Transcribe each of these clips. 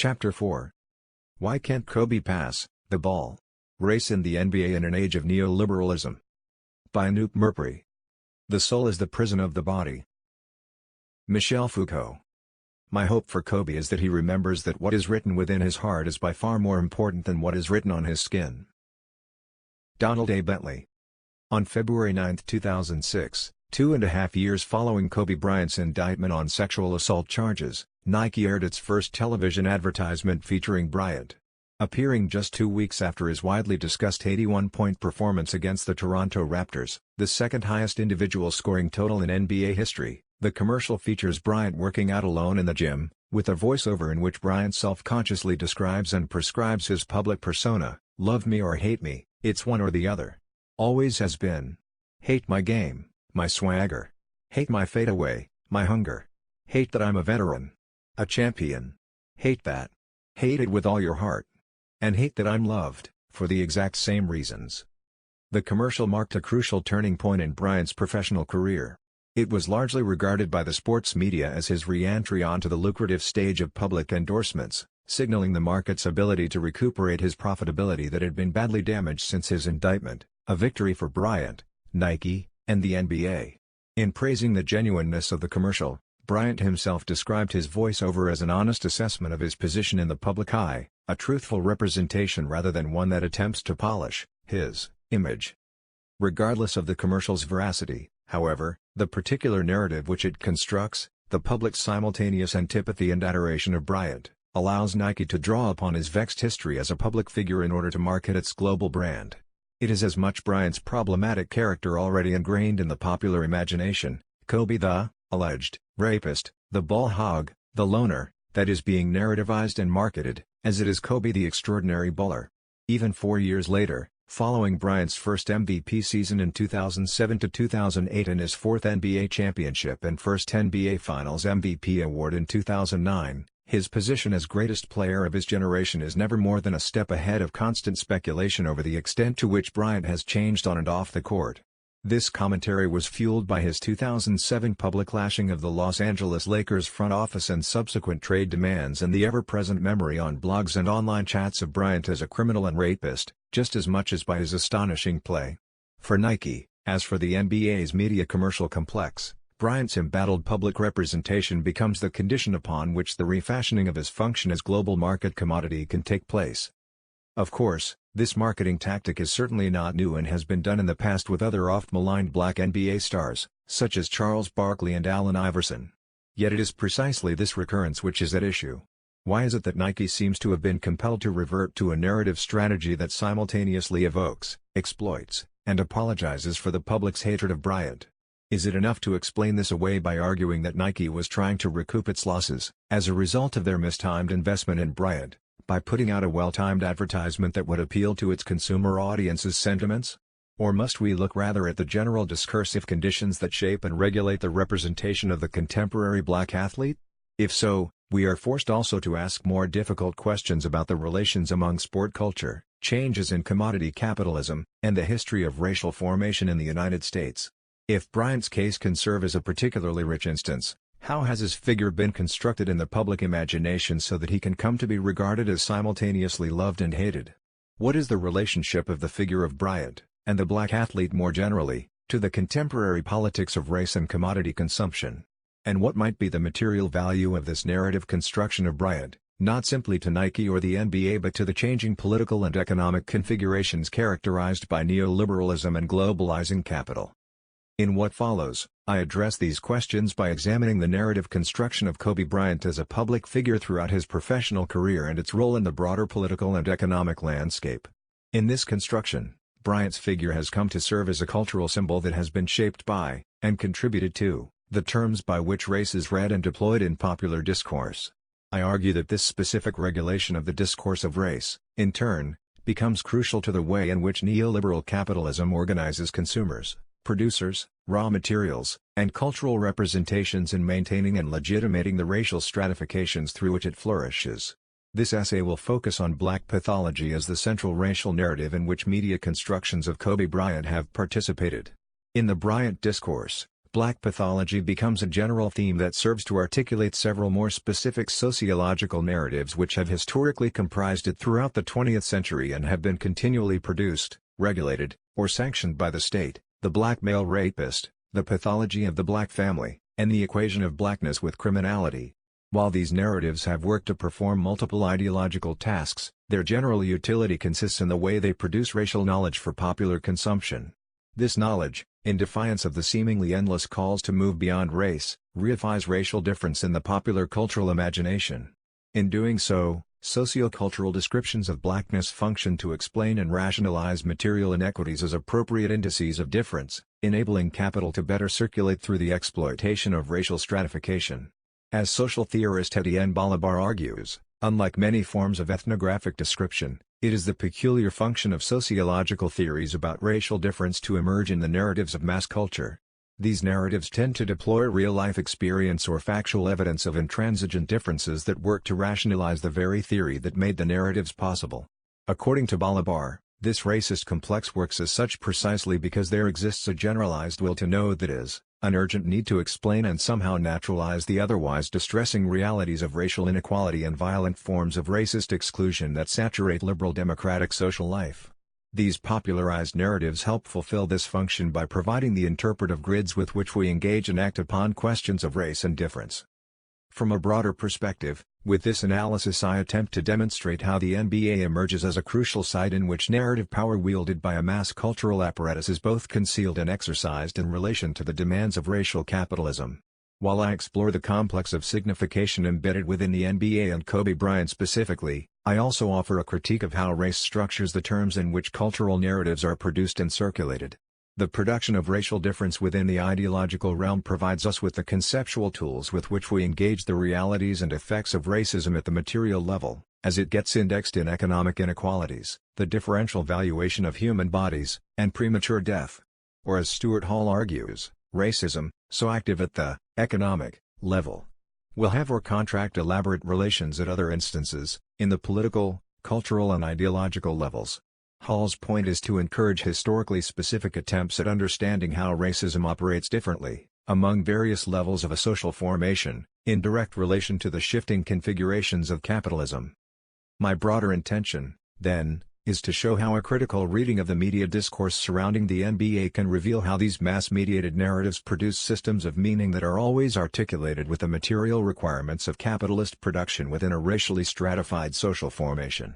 Chapter 4. Why Can't Kobe Pass the Ball? Race in the NBA in an Age of Neoliberalism. By NuBlaXity. The soul is the prison of the body. Michel Foucault. My hope for Kobe is that he remembers that what is written within his heart is by far more important than what is written on his skin. Donald A. Bentley. On February 9, 2006, 2.5 years following Kobe Bryant's indictment on sexual assault charges, Nike aired its first television advertisement featuring Bryant. Appearing just 2 weeks after his widely discussed 81-point performance against the Toronto Raptors, the second highest individual scoring total in NBA history, the commercial features Bryant working out alone in the gym, with a voiceover in which Bryant self-consciously describes and prescribes his public persona: "Love me or hate me, it's one or the other. Always has been. Hate my game, my swagger. Hate my fadeaway, my hunger. Hate that I'm a veteran. A champion. Hate that. Hate it with all your heart. And hate that I'm loved, for the exact same reasons." The commercial marked a crucial turning point in Bryant's professional career. It was largely regarded by the sports media as his re-entry onto the lucrative stage of public endorsements, signaling the market's ability to recuperate his profitability that had been badly damaged since his indictment, a victory for Bryant, Nike, and the NBA. In praising the genuineness of the commercial, Bryant himself described his voiceover as an honest assessment of his position in the public eye, a truthful representation rather than one that attempts to polish his image. Regardless of the commercial's veracity, however, the particular narrative which it constructs, the public's simultaneous antipathy and adoration of Bryant, allows Nike to draw upon his vexed history as a public figure in order to market its global brand. It is as much Bryant's problematic character already ingrained in the popular imagination, Kobe the alleged rapist, the ball hog, the loner, that is being narrativized and marketed, as it is Kobe the extraordinary bowler. Even 4 years later, following Bryant's first MVP season in 2007-2008 and his fourth NBA championship and first NBA Finals MVP award in 2009, his position as greatest player of his generation is never more than a step ahead of constant speculation over the extent to which Bryant has changed on and off the court. This commentary was fueled by his 2007 public lashing of the Los Angeles Lakers front office and subsequent trade demands, and the ever-present memory on blogs and online chats of Bryant as a criminal and rapist, just as much as by his astonishing play. For Nike, as for the NBA's media commercial complex, Bryant's embattled public representation becomes the condition upon which the refashioning of his function as global market commodity can take place. Of course, this marketing tactic is certainly not new and has been done in the past with other oft-maligned black NBA stars, such as Charles Barkley and Allen Iverson. Yet it is precisely this recurrence which is at issue. Why is it that Nike seems to have been compelled to revert to a narrative strategy that simultaneously evokes, exploits, and apologizes for the public's hatred of Bryant? Is it enough to explain this away by arguing that Nike was trying to recoup its losses, as a result of their mistimed investment in Bryant, by putting out a well-timed advertisement that would appeal to its consumer audience's sentiments? Or must we look rather at the general discursive conditions that shape and regulate the representation of the contemporary black athlete? If so, we are forced also to ask more difficult questions about the relations among sport culture, changes in commodity capitalism, and the history of racial formation in the United States. If Bryant's case can serve as a particularly rich instance, how has his figure been constructed in the public imagination so that he can come to be regarded as simultaneously loved and hated? What is the relationship of the figure of Bryant, and the black athlete more generally, to the contemporary politics of race and commodity consumption? And what might be the material value of this narrative construction of Bryant, not simply to Nike or the NBA but to the changing political and economic configurations characterized by neoliberalism and globalizing capital? In what follows, I address these questions by examining the narrative construction of Kobe Bryant as a public figure throughout his professional career and its role in the broader political and economic landscape. In this construction, Bryant's figure has come to serve as a cultural symbol that has been shaped by, and contributed to, the terms by which race is read and deployed in popular discourse. I argue that this specific regulation of the discourse of race, in turn, becomes crucial to the way in which neoliberal capitalism organizes consumers, producers, raw materials, and cultural representations in maintaining and legitimating the racial stratifications through which it flourishes. This essay will focus on black pathology as the central racial narrative in which media constructions of Kobe Bryant have participated. In the Bryant discourse, Black pathology becomes a general theme that serves to articulate several more specific sociological narratives which have historically comprised it throughout the 20th century and have been continually produced, regulated, or sanctioned by the state: the black male rapist, the pathology of the black family, and the equation of blackness with criminality. While these narratives have worked to perform multiple ideological tasks, their general utility consists in the way they produce racial knowledge for popular consumption. This knowledge, in defiance of the seemingly endless calls to move beyond race, reifies racial difference in the popular cultural imagination. In doing so, sociocultural descriptions of blackness function to explain and rationalize material inequities as appropriate indices of difference, enabling capital to better circulate through the exploitation of racial stratification. As social theorist Etienne Balibar argues, unlike many forms of ethnographic description, it is the peculiar function of sociological theories about racial difference to emerge in the narratives of mass culture. These narratives tend to deploy real-life experience or factual evidence of intransigent differences that work to rationalize the very theory that made the narratives possible. According to Balibar, this racist complex works as such precisely because there exists a generalized will to know, that is, an urgent need to explain and somehow naturalize the otherwise distressing realities of racial inequality and violent forms of racist exclusion that saturate liberal democratic social life. These popularized narratives help fulfill this function by providing the interpretive grids with which we engage and act upon questions of race and difference. From a broader perspective, with this analysis I attempt to demonstrate how the NBA emerges as a crucial site in which narrative power wielded by a mass cultural apparatus is both concealed and exercised in relation to the demands of racial capitalism. While I explore the complex of signification embedded within the NBA and Kobe Bryant specifically, I also offer a critique of how race structures the terms in which cultural narratives are produced and circulated. The production of racial difference within the ideological realm provides us with the conceptual tools with which we engage the realities and effects of racism at the material level, as it gets indexed in economic inequalities, the differential valuation of human bodies, and premature death. Or as Stuart Hall argues, racism, so active at the economic level, will have or contract elaborate relations at other instances, in the political, cultural and ideological levels. Hall's point is to encourage historically specific attempts at understanding how racism operates differently, among various levels of a social formation, in direct relation to the shifting configurations of capitalism. My broader intention, then, is to show how a critical reading of the media discourse surrounding the NBA can reveal how these mass-mediated narratives produce systems of meaning that are always articulated with the material requirements of capitalist production within a racially stratified social formation.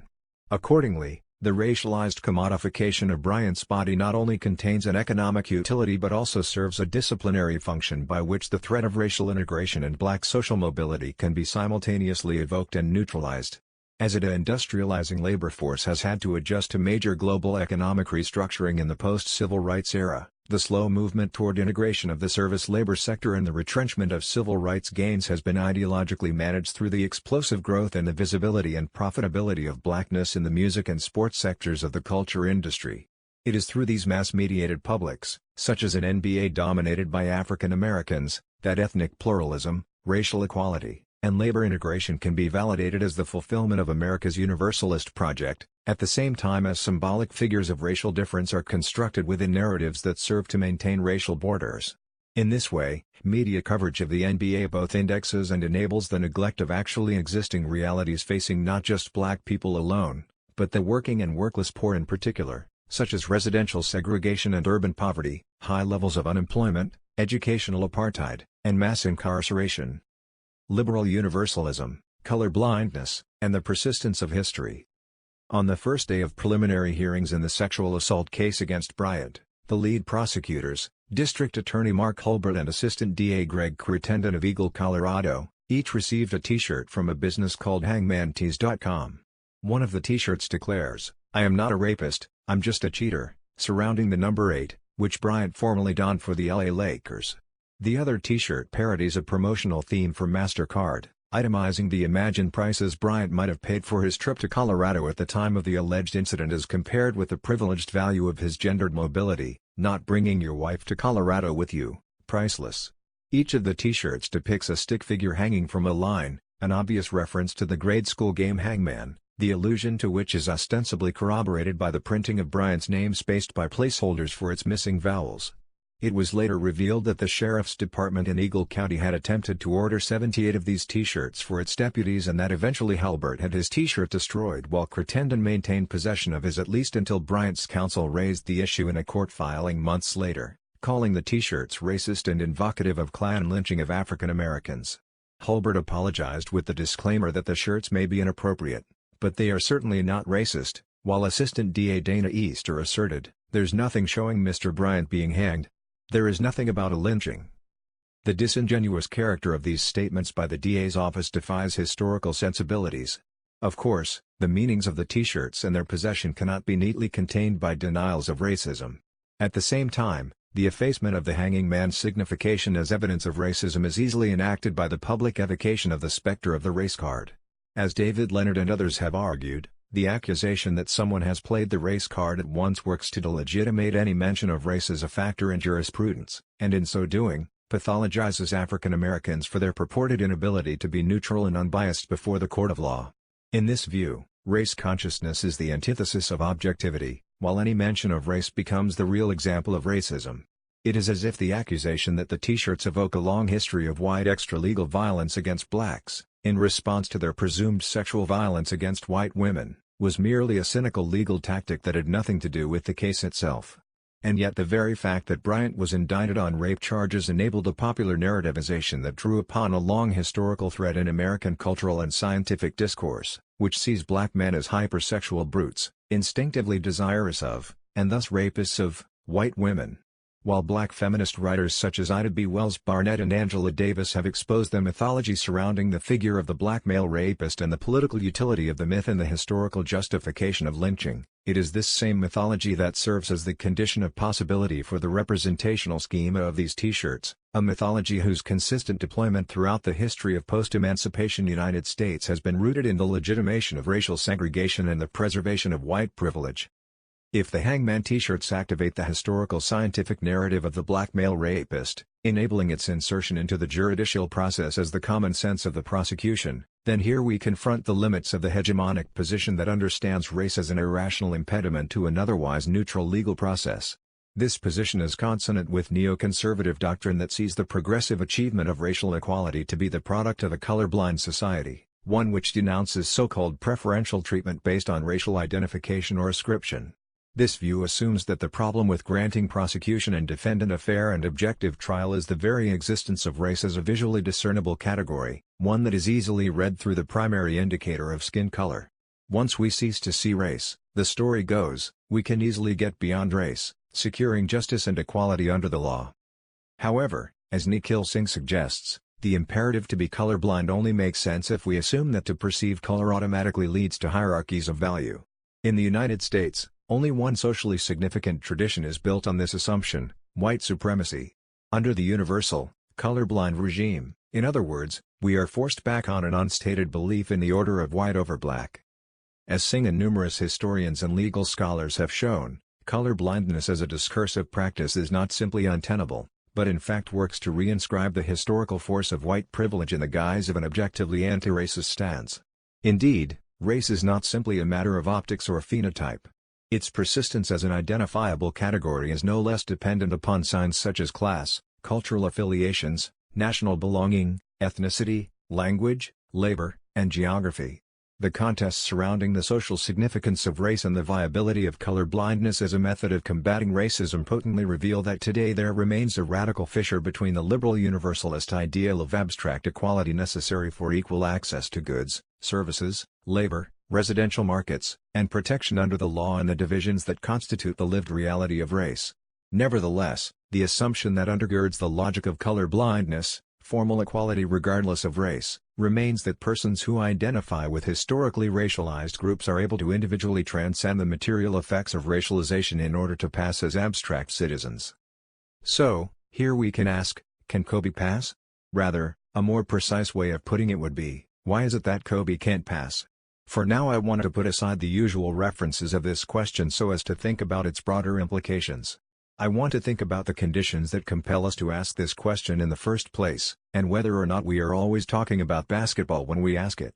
Accordingly, the racialized commodification of Bryant's body not only contains an economic utility but also serves a disciplinary function by which the threat of racial integration and black social mobility can be simultaneously evoked and neutralized. As an industrializing labor force has had to adjust to major global economic restructuring in the post-civil rights era, the slow movement toward integration of the service labor sector and the retrenchment of civil rights gains has been ideologically managed through the explosive growth and the visibility and profitability of blackness in the music and sports sectors of the culture industry. It is through these mass-mediated publics, such as an NBA dominated by African Americans, that ethnic pluralism, racial equality, and labor integration can be validated as the fulfillment of America's universalist project, at the same time as symbolic figures of racial difference are constructed within narratives that serve to maintain racial borders. In this way, media coverage of the NBA both indexes and enables the neglect of actually existing realities facing not just black people alone, but the working and workless poor in particular, such as residential segregation and urban poverty, high levels of unemployment, educational apartheid, and mass incarceration. Liberal universalism, color blindness, and the persistence of history. On the first day of preliminary hearings in the sexual assault case against Bryant, the lead prosecutors, District Attorney Mark Hulbert and Assistant DA Greg Crittenden of Eagle, Colorado, each received a t-shirt from a business called hangmantees.com. One of the t-shirts declares, "I am not a rapist, I'm just a cheater," surrounding the number 8, which Bryant formerly donned for the LA Lakers. The other t-shirt parodies a promotional theme for MasterCard, itemizing the imagined prices Bryant might have paid for his trip to Colorado at the time of the alleged incident as compared with the privileged value of his gendered mobility, not bringing your wife to Colorado with you, priceless. Each of the t-shirts depicts a stick figure hanging from a line, an obvious reference to the grade school game Hangman, the allusion to which is ostensibly corroborated by the printing of Bryant's name spaced by placeholders for its missing vowels. It was later revealed that the sheriff's department in Eagle County had attempted to order 78 of these t-shirts for its deputies and that eventually Halbert had his t-shirt destroyed while Crittenden maintained possession of his at least until Bryant's counsel raised the issue in a court filing months later, calling the t-shirts racist and invocative of Klan lynching of African Americans. Halbert apologized with the disclaimer that the shirts may be inappropriate, but they are certainly not racist, while Assistant DA Dana Easter asserted, "There's nothing showing Mr. Bryant being hanged. There is nothing about a lynching." The disingenuous character of these statements by the DA's office defies historical sensibilities. Of course, the meanings of the t-shirts and their possession cannot be neatly contained by denials of racism. At the same time, the effacement of the hanging man's signification as evidence of racism is easily enacted by the public evocation of the specter of the race card. As David Leonard and others have argued, the accusation that someone has played the race card at once works to delegitimate any mention of race as a factor in jurisprudence, and in so doing, pathologizes African Americans for their purported inability to be neutral and unbiased before the court of law. In this view, race consciousness is the antithesis of objectivity, while any mention of race becomes the real example of racism. It is as if the accusation that the t-shirts evoke a long history of white extra-legal violence against blacks, in response to their presumed sexual violence against white women, was merely a cynical legal tactic that had nothing to do with the case itself. And yet the very fact that Bryant was indicted on rape charges enabled a popular narrativization that drew upon a long historical thread in American cultural and scientific discourse, which sees black men as hypersexual brutes, instinctively desirous of, and thus rapists of, white women. While black feminist writers such as Ida B. Wells Barnett and Angela Davis have exposed the mythology surrounding the figure of the black male rapist and the political utility of the myth in the historical justification of lynching, it is this same mythology that serves as the condition of possibility for the representational schema of these t-shirts, a mythology whose consistent deployment throughout the history of post-emancipation United States has been rooted in the legitimation of racial segregation and the preservation of white privilege. If the hangman t-shirts activate the historical scientific narrative of the black male rapist, enabling its insertion into the juridical process as the common sense of the prosecution, then here we confront the limits of the hegemonic position that understands race as an irrational impediment to an otherwise neutral legal process. This position is consonant with neoconservative doctrine that sees the progressive achievement of racial equality to be the product of a colorblind society, one which denounces so-called preferential treatment based on racial identification or ascription. This view assumes that the problem with granting prosecution and defendant a fair and objective trial is the very existence of race as a visually discernible category, one that is easily read through the primary indicator of skin color. Once we cease to see race, the story goes, we can easily get beyond race, securing justice and equality under the law. However, as Nikhil Singh suggests, the imperative to be colorblind only makes sense if we assume that to perceive color automatically leads to hierarchies of value. In the United States, only one socially significant tradition is built on this assumption, white supremacy. Under the universal, colorblind regime, in other words, we are forced back on an unstated belief in the order of white over black. As Singh and numerous historians and legal scholars have shown, colorblindness as a discursive practice is not simply untenable, but in fact works to reinscribe the historical force of white privilege in the guise of an objectively anti-racist stance. Indeed, race is not simply a matter of optics or phenotype. Its persistence as an identifiable category is no less dependent upon signs such as class, cultural affiliations, national belonging, ethnicity, language, labor, and geography. The contests surrounding the social significance of race and the viability of colorblindness as a method of combating racism potently reveal that today there remains a radical fissure between the liberal universalist ideal of abstract equality necessary for equal access to goods, services, labor, residential markets, and protection under the law and the divisions that constitute the lived reality of race. Nevertheless, the assumption that undergirds the logic of colorblindness, formal equality regardless of race, remains that persons who identify with historically racialized groups are able to individually transcend the material effects of racialization in order to pass as abstract citizens. So, here we can ask, can Kobe pass? Rather, a more precise way of putting it would be, why is it that Kobe can't pass? For now I want to put aside the usual references of this question so as to think about its broader implications. I want to think about the conditions that compel us to ask this question in the first place, and whether or not we are always talking about basketball when we ask it.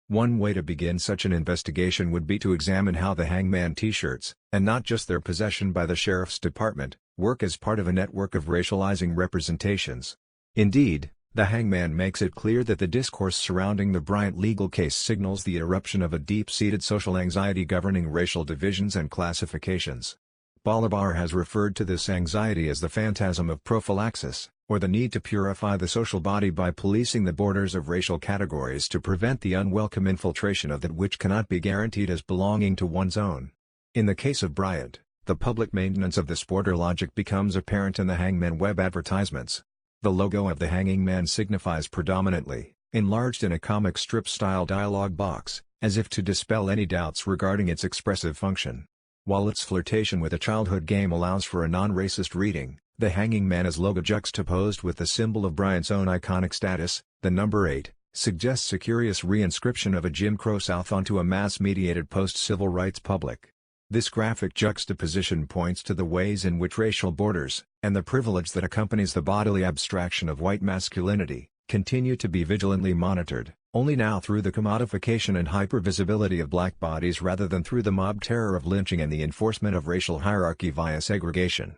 One way to begin such an investigation would be to examine how the hangman t-shirts, and not just their possession by the sheriff's department, work as part of a network of racializing representations. Indeed, the hangman makes it clear that the discourse surrounding the Bryant legal case signals the eruption of a deep-seated social anxiety governing racial divisions and classifications. Bolivar has referred to this anxiety as the phantasm of prophylaxis, or the need to purify the social body by policing the borders of racial categories to prevent the unwelcome infiltration of that which cannot be guaranteed as belonging to one's own. In the case of Bryant, the public maintenance of this border logic becomes apparent in the hangman web advertisements. The logo of the hanging man signifies predominantly, enlarged in a comic strip-style dialog box, as if to dispel any doubts regarding its expressive function. While its flirtation with a childhood game allows for a non-racist reading, the hanging man as logo juxtaposed with the symbol of Bryant's own iconic status, the number 8, suggests a curious reinscription of a Jim Crow South onto a mass-mediated post-civil rights public. This graphic juxtaposition points to the ways in which racial borders, and the privilege that accompanies the bodily abstraction of white masculinity, continue to be vigilantly monitored, only now through the commodification and hypervisibility of black bodies rather than through the mob terror of lynching and the enforcement of racial hierarchy via segregation.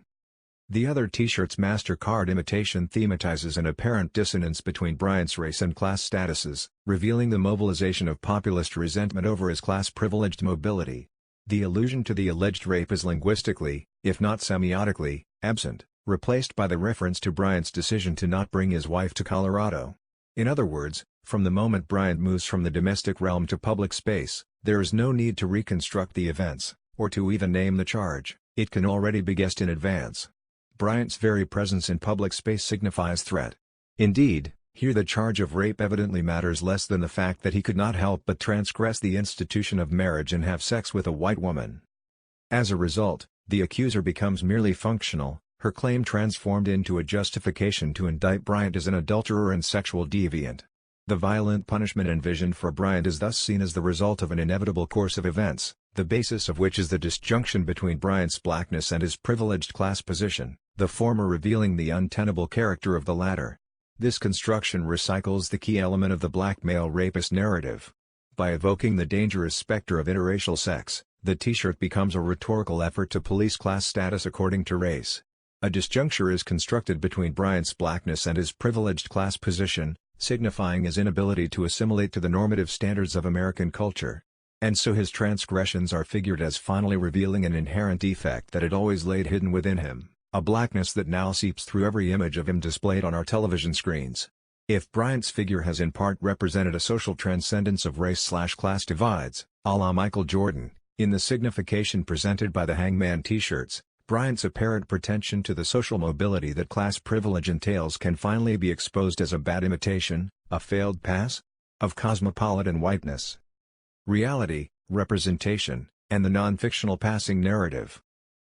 The other T-shirt's MasterCard imitation thematizes an apparent dissonance between Bryant's race and class statuses, revealing the mobilization of populist resentment over his class-privileged mobility. The allusion to the alleged rape is linguistically, if not semiotically, absent, replaced by the reference to Bryant's decision to not bring his wife to Colorado. In other words, from the moment Bryant moves from the domestic realm to public space, there is no need to reconstruct the events, or to even name the charge, it can already be guessed in advance. Bryant's very presence in public space signifies threat. Indeed, here the charge of rape evidently matters less than the fact that he could not help but transgress the institution of marriage and have sex with a white woman. As a result, the accuser becomes merely functional, her claim transformed into a justification to indict Bryant as an adulterer and sexual deviant. The violent punishment envisioned for Bryant is thus seen as the result of an inevitable course of events, the basis of which is the disjunction between Bryant's blackness and his privileged class position, the former revealing the untenable character of the latter. This construction recycles the key element of the black male rapist narrative. By evoking the dangerous specter of interracial sex, the T-shirt becomes a rhetorical effort to police class status according to race. A disjuncture is constructed between Bryant's blackness and his privileged class position, signifying his inability to assimilate to the normative standards of American culture. And so his transgressions are figured as finally revealing an inherent defect that had always laid hidden within him, a blackness that now seeps through every image of him displayed on our television screens. If Bryant's figure has in part represented a social transcendence of race/class divides, a la Michael Jordan, in the signification presented by the hangman T-shirts, Bryant's apparent pretension to the social mobility that class privilege entails can finally be exposed as a bad imitation, a failed pass, of cosmopolitan whiteness. Reality, representation, and the non-fictional passing narrative.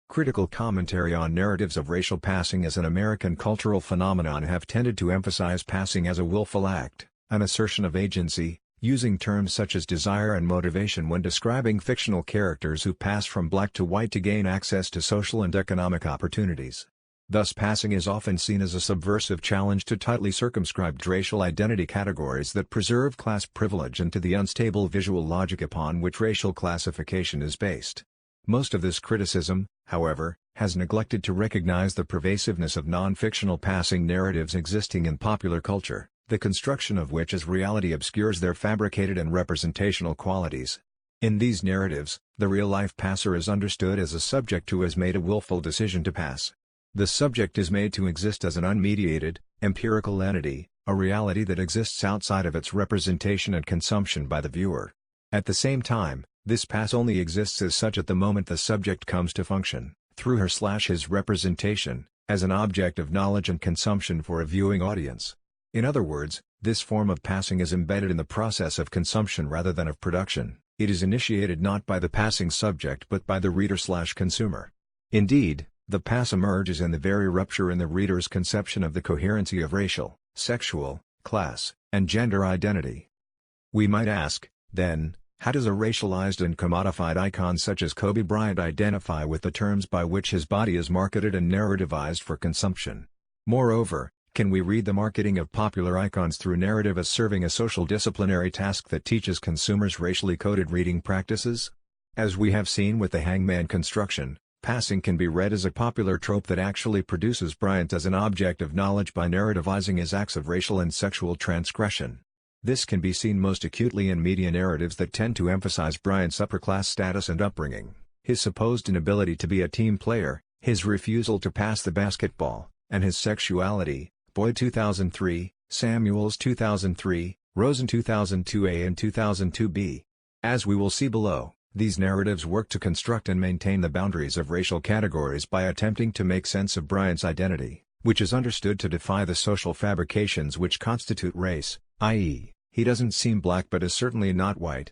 Critical commentary on narratives of racial passing as an American cultural phenomenon have tended to emphasize passing as a willful act, an assertion of agency, using terms such as desire and motivation when describing fictional characters who pass from black to white to gain access to social and economic opportunities. Thus passing is often seen as a subversive challenge to tightly circumscribed racial identity categories that preserve class privilege and to the unstable visual logic upon which racial classification is based. Most of this criticism, however, has neglected to recognize the pervasiveness of non-fictional passing narratives existing in popular culture, the construction of which as reality obscures their fabricated and representational qualities. In these narratives, the real-life passer is understood as a subject who has made a willful decision to pass. The subject is made to exist as an unmediated, empirical entity, a reality that exists outside of its representation and consumption by the viewer. At the same time, this pass only exists as such at the moment the subject comes to function, through her/his representation, as an object of knowledge and consumption for a viewing audience. In other words, this form of passing is embedded in the process of consumption rather than of production. It is initiated not by the passing subject but by the reader/consumer. Indeed, the pass emerges in the very rupture in the reader's conception of the coherency of racial, sexual, class, and gender identity. We might ask, then, how does a racialized and commodified icon such as Kobe Bryant identify with the terms by which his body is marketed and narrativized for consumption? Moreover, can we read the marketing of popular icons through narrative as serving a social disciplinary task that teaches consumers racially coded reading practices? As we have seen with the hangman construction, Passing can be read as a popular trope that actually produces Bryant as an object of knowledge by narrativizing his acts of racial and sexual transgression. This can be seen most acutely in media narratives that tend to emphasize Bryant's upper-class status and upbringing, his supposed inability to be a team player, his refusal to pass the basketball, and his sexuality. Boyd 2003, Samuels 2003, Rosen 2002a and 2002b. As we will see below, these narratives work to construct and maintain the boundaries of racial categories by attempting to make sense of Bryant's identity, which is understood to defy the social fabrications which constitute race, i.e., he doesn't seem black but is certainly not white.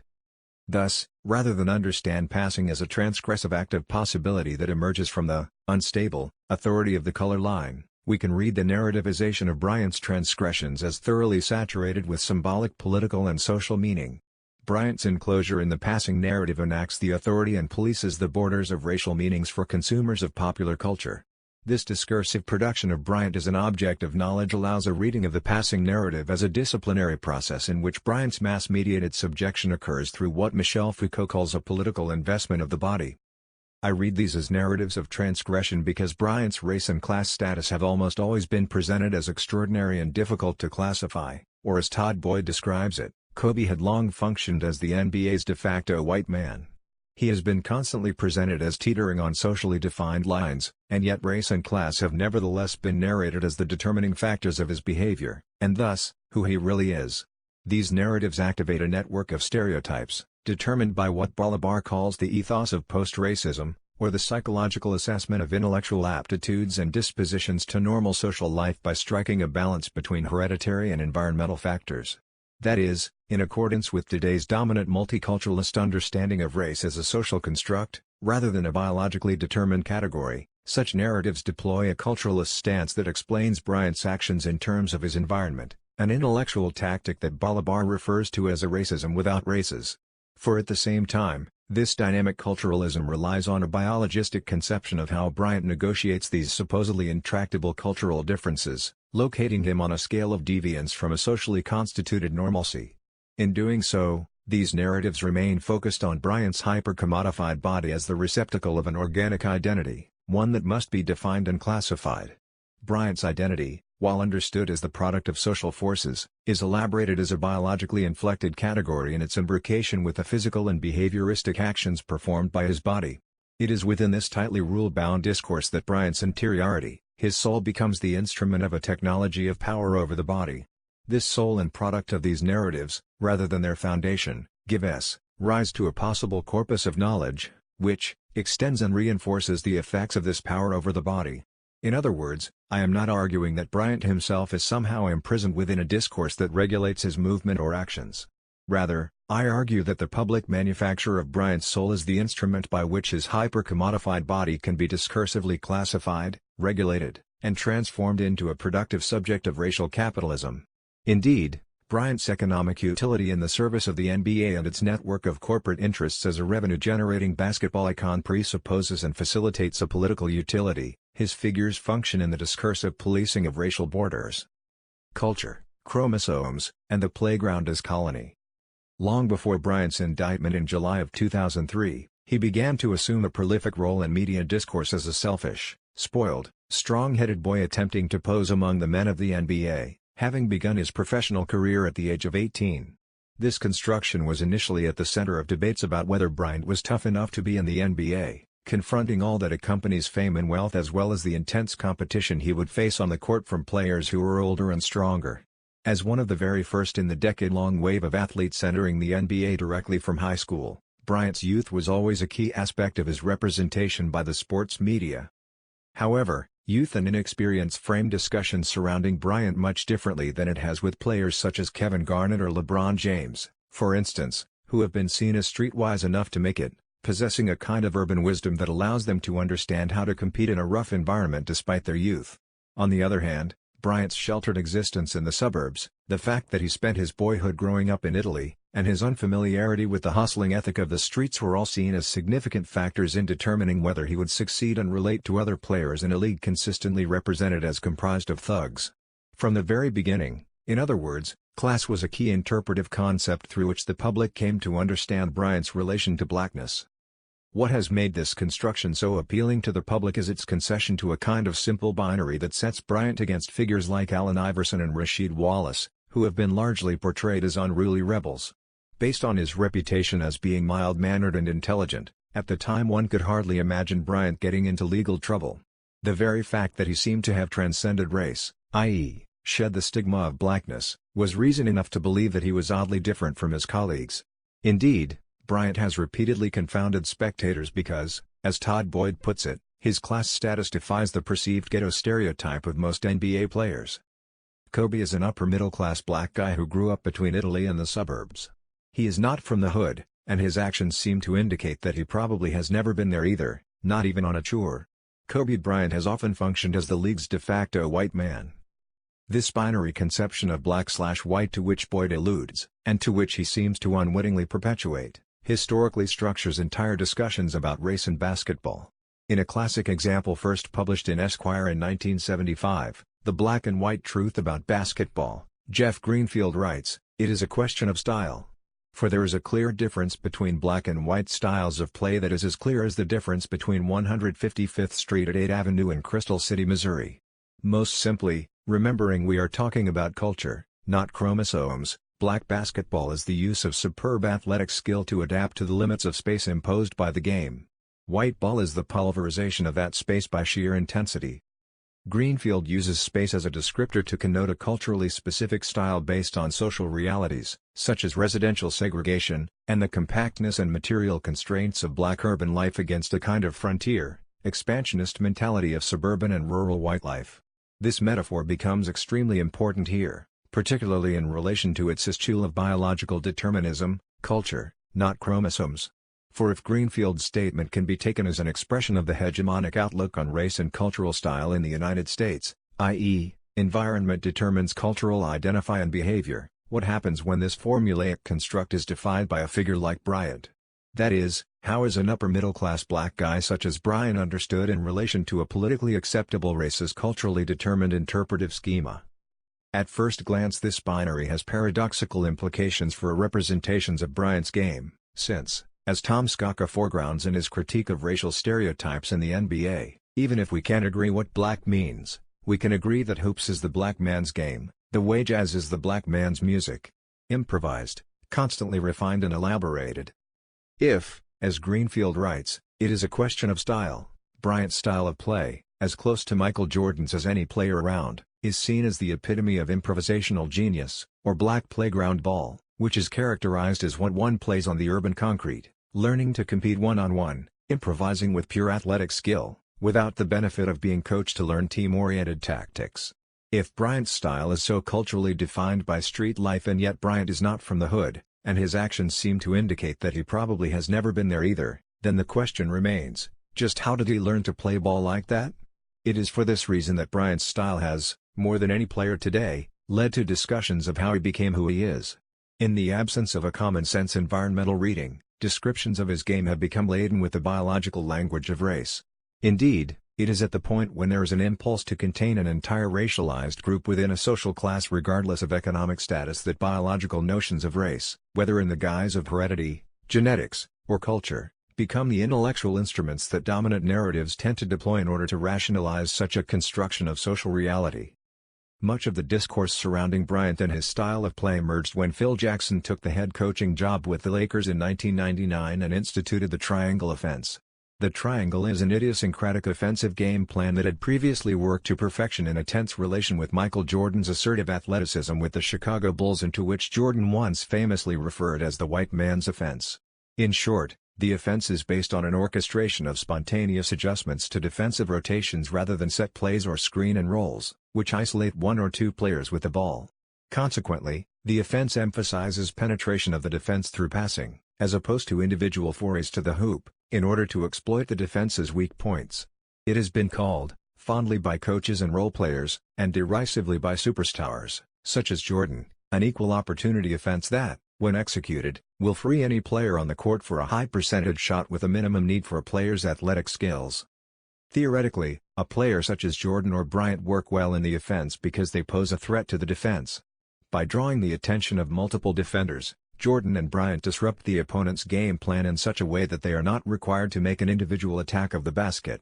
Thus, rather than understand passing as a transgressive act of possibility that emerges from the unstable authority of the color line, we can read the narrativization of Bryant's transgressions as thoroughly saturated with symbolic political and social meaning. Bryant's enclosure in the passing narrative enacts the authority and polices the borders of racial meanings for consumers of popular culture. This discursive production of Bryant as an object of knowledge allows a reading of the passing narrative as a disciplinary process in which Bryant's mass-mediated subjection occurs through what Michel Foucault calls a political investment of the body. I read these as narratives of transgression because Bryant's race and class status have almost always been presented as extraordinary and difficult to classify, or as Todd Boyd describes it, Kobe had long functioned as the NBA's de facto white man. He has been constantly presented as teetering on socially defined lines, and yet race and class have nevertheless been narrated as the determining factors of his behavior, and thus, who he really is. These narratives activate a network of stereotypes, determined by what Bolivar calls the ethos of post-racism, or the psychological assessment of intellectual aptitudes and dispositions to normal social life by striking a balance between hereditary and environmental factors. That is, in accordance with today's dominant multiculturalist understanding of race as a social construct, rather than a biologically determined category, such narratives deploy a culturalist stance that explains Bryant's actions in terms of his environment, an intellectual tactic that Bolivar refers to as a racism without races. For at the same time, this dynamic culturalism relies on a biologistic conception of how Bryant negotiates these supposedly intractable cultural differences, locating him on a scale of deviance from a socially constituted normalcy. In doing so, these narratives remain focused on Bryant's hyper-commodified body as the receptacle of an organic identity, one that must be defined and classified. Bryant's identity, while understood as the product of social forces, is elaborated as a biologically inflected category in its imbrication with the physical and behavioristic actions performed by his body. It is within this tightly rule-bound discourse that Bryant's interiority, his soul, becomes the instrument of a technology of power over the body. This soul and product of these narratives, rather than their foundation, give rise to a possible corpus of knowledge, which extends and reinforces the effects of this power over the body. In other words, I am not arguing that Bryant himself is somehow imprisoned within a discourse that regulates his movement or actions. Rather, I argue that the public manufacture of Bryant's soul is the instrument by which his hyper-commodified body can be discursively classified, regulated, and transformed into a productive subject of racial capitalism. Indeed, Bryant's economic utility in the service of the NBA and its network of corporate interests as a revenue-generating basketball icon presupposes and facilitates a political utility. His figures function in the discursive policing of racial borders, culture, chromosomes, and the playground as colony. Long before Bryant's indictment in July of 2003, he began to assume a prolific role in media discourse as a selfish, spoiled, strong-headed boy attempting to pose among the men of the NBA, having begun his professional career at the age of 18. This construction was initially at the center of debates about whether Bryant was tough enough to be in the NBA, confronting all that accompanies fame and wealth as well as the intense competition he would face on the court from players who were older and stronger. As one of the very first in the decade-long wave of athletes entering the NBA directly from high school, Bryant's youth was always a key aspect of his representation by the sports media. However, youth and inexperience frame discussions surrounding Bryant much differently than it has with players such as Kevin Garnett or LeBron James, for instance, who have been seen as streetwise enough to make it, possessing a kind of urban wisdom that allows them to understand how to compete in a rough environment despite their youth. On the other hand, Bryant's sheltered existence in the suburbs, the fact that he spent his boyhood growing up in Italy, and his unfamiliarity with the hustling ethic of the streets were all seen as significant factors in determining whether he would succeed and relate to other players in a league consistently represented as comprised of thugs. From the very beginning, in other words, class was a key interpretive concept through which the public came to understand Bryant's relation to blackness. What has made this construction so appealing to the public is its concession to a kind of simple binary that sets Bryant against figures like Allen Iverson and Rasheed Wallace, who have been largely portrayed as unruly rebels. Based on his reputation as being mild-mannered and intelligent, at the time one could hardly imagine Bryant getting into legal trouble. The very fact that he seemed to have transcended race, i.e., shed the stigma of blackness, was reason enough to believe that he was oddly different from his colleagues. Indeed, Bryant has repeatedly confounded spectators because, as Todd Boyd puts it, his class status defies the perceived ghetto stereotype of most NBA players. Kobe is an upper-middle-class black guy who grew up between Italy and the suburbs. He is not from the hood, and his actions seem to indicate that he probably has never been there either, not even on a tour. Kobe Bryant has often functioned as the league's de facto white man. This binary conception of black/white to which Boyd alludes, and to which he seems to unwittingly perpetuate, historically structures entire discussions about race in basketball. In a classic example first published in Esquire in 1975, The Black and White Truth About Basketball, Jeff Greenfield writes, "It is a question of style. For there is a clear difference between black and white styles of play that is as clear as the difference between 155th Street at 8th Avenue in Crystal City, Missouri. Most simply, remembering we are talking about culture, not chromosomes, black basketball is the use of superb athletic skill to adapt to the limits of space imposed by the game. White ball is the pulverization of that space by sheer intensity." Greenfield uses space as a descriptor to connote a culturally specific style based on social realities, such as residential segregation, and the compactness and material constraints of black urban life against a kind of frontier, expansionist mentality of suburban and rural white life. This metaphor becomes extremely important here, particularly in relation to its eschewal of biological determinism, culture, not chromosomes. For if Greenfield's statement can be taken as an expression of the hegemonic outlook on race and cultural style in the United States, i.e., environment determines cultural identity and behavior, what happens when this formulaic construct is defied by a figure like Bryant? That is, how is an upper-middle-class black guy such as Bryant understood in relation to a politically acceptable race's culturally determined interpretive schema? At first glance this binary has paradoxical implications for representations of Bryant's game, since, as Tom Skaka foregrounds in his critique of racial stereotypes in the NBA, even if we can't agree what black means, we can agree that hoops is the black man's game, the way jazz is the black man's music. Improvised, constantly refined and elaborated. If, as Greenfield writes, it is a question of style, Bryant's style of play, as close to Michael Jordan's as any player around, is seen as the epitome of improvisational genius, or black playground ball, which is characterized as what one plays on the urban concrete, learning to compete one-on-one, improvising with pure athletic skill, without the benefit of being coached to learn team-oriented tactics. If Bryant's style is so culturally defined by street life and yet Bryant is not from the hood, and his actions seem to indicate that he probably has never been there either, then the question remains, just how did he learn to play ball like that? It is for this reason that Bryant's style has, more than any player today, led to discussions of how he became who he is. In the absence of a common-sense environmental reading, descriptions of his game have become laden with the biological language of race. Indeed, it is at the point when there is an impulse to contain an entire racialized group within a social class regardless of economic status that biological notions of race, whether in the guise of heredity, genetics, or culture, become the intellectual instruments that dominant narratives tend to deploy in order to rationalize such a construction of social reality. Much of the discourse surrounding Bryant and his style of play emerged when Phil Jackson took the head coaching job with the Lakers in 1999 and instituted the triangle offense. The triangle is an idiosyncratic offensive game plan that had previously worked to perfection in a tense relation with Michael Jordan's assertive athleticism with the Chicago Bulls and to which Jordan once famously referred as the white man's offense. In short, the offense is based on an orchestration of spontaneous adjustments to defensive rotations rather than set plays or screen and rolls, which isolate one or two players with the ball. Consequently, the offense emphasizes penetration of the defense through passing, as opposed to individual forays to the hoop, in order to exploit the defense's weak points. It has been called, fondly by coaches and role players, and derisively by superstars, such as Jordan, an equal opportunity offense that, when executed, will free any player on the court for a high percentage shot with a minimum need for a player's athletic skills. Theoretically, a player such as Jordan or Bryant work well in the offense because they pose a threat to the defense. By drawing the attention of multiple defenders, Jordan and Bryant disrupt the opponent's game plan in such a way that they are not required to make an individual attack of the basket.